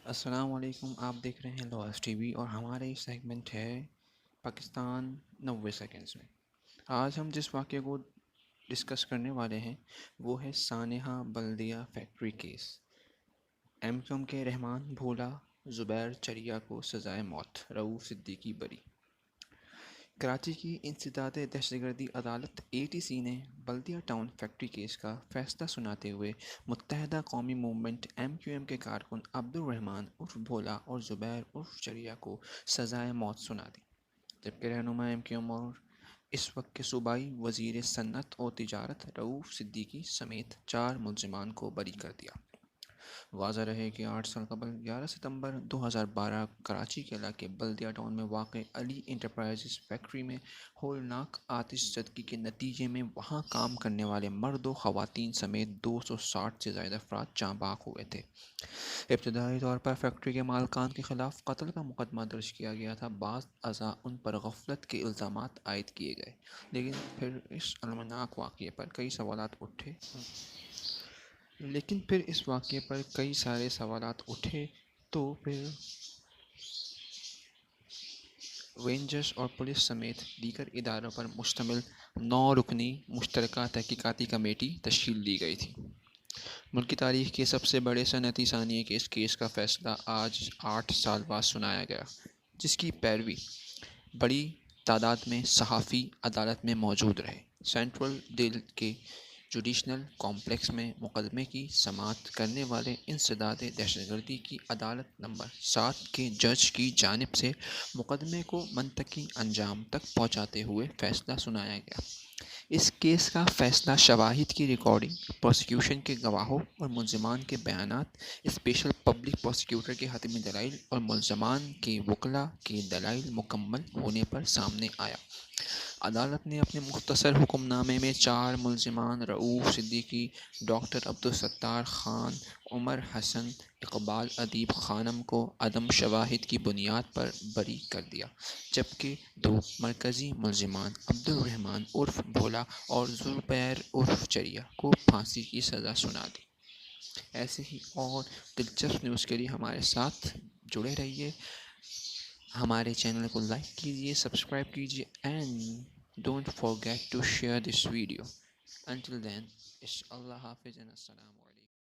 السلام علیکم، آپ دیکھ رہے ہیں لاس ٹی وی اور ہمارے سیگمنٹ ہے پاکستان 90 سیکنڈز میں۔ آج ہم جس واقعے کو ڈسکس کرنے والے ہیں وہ ہے سانحہ Baldia factory case. MQM کے رحمان بھولا، زبیر چریا کو سزائے موت، رؤوف صدیقی بری۔ کراچی کی انسداد دہشت گردی عدالت ATC نے بلدیہ ٹاؤن فیکٹری کیس کا فیصلہ سناتے ہوئے متحدہ قومی موومنٹ MQM کے کارکن عبد الرحمان عرف بھولا اور زبیر عرف چریا کو سزائے موت سنا دی، جبکہ رہنما MQM اور اس وقت کے صوبائی وزیر صنعت و تجارت رؤوف صدیقی سمیت 4 ملزمان کو بری کر دیا۔ واضح رہے کہ 8 سال قبل 11 ستمبر 2012 کراچی کے علاقے بلدیہ ٹاؤن میں واقع علی انٹرپرائزز فیکٹری میں ہولناک آتش زدگی کے نتیجے میں وہاں کام کرنے والے مرد و خواتین سمیت 260 سے زائد افراد جاں بحق ہوئے تھے۔ ابتدائی طور پر فیکٹری کے مالکان کے خلاف قتل کا مقدمہ درج کیا گیا تھا، بعض ازاں ان پر غفلت کے الزامات عائد کیے گئے، لیکن پھر اس المناک واقعے پر کئی سارے سوالات اٹھے تو پھر رینجرز اور پولیس سمیت دیگر اداروں پر مشتمل 9 رکنی مشترکہ تحقیقاتی کمیٹی تشکیل دی گئی تھی۔ ملکی تاریخ کے سب سے بڑے صنعتی ثانیے کے اس کیس کا فیصلہ آج 8 سال بعد سنایا گیا، جس کی پیروی بڑی تعداد میں صحافی عدالت میں موجود رہے۔ سینٹرل جیل کے جوڈیشل کمپلیکس میں مقدمے کی سماعت کرنے والے انسداد دہشت گردی کی عدالت نمبر 7 کے جج کی جانب سے مقدمے کو منطقی انجام تک پہنچاتے ہوئے فیصلہ سنایا گیا۔ اس کیس کا فیصلہ شواہد کی ریکارڈنگ، پروسیکیوشن کے گواہوں اور ملزمان کے بیانات، اسپیشل پبلک پروسیکیوٹر کے حتمی دلائل اور ملزمان کے وکلاء کے دلائل مکمل ہونے پر سامنے آیا۔ عدالت نے اپنے مختصر حکم نامے میں 4 ملزمان رؤوف صدیقی، ڈاکٹر عبدالستار خان، عمر حسن، اقبال ادیب خانم کو عدم شواہد کی بنیاد پر بری کر دیا، جبکہ 2 مرکزی ملزمان عبد الرحمان عرف بھولا اور زبیر عرف چریا کو پھانسی کی سزا سنا دی۔ ایسے ہی اور دلچسپ نیوز کے لیے ہمارے ساتھ جڑے رہیے، ہمارے چینل کو لائک کیجیے، سبسکرائب کیجیے and don't forget to share this video. Until then, it's اللہ حافظ and السلام علیکم۔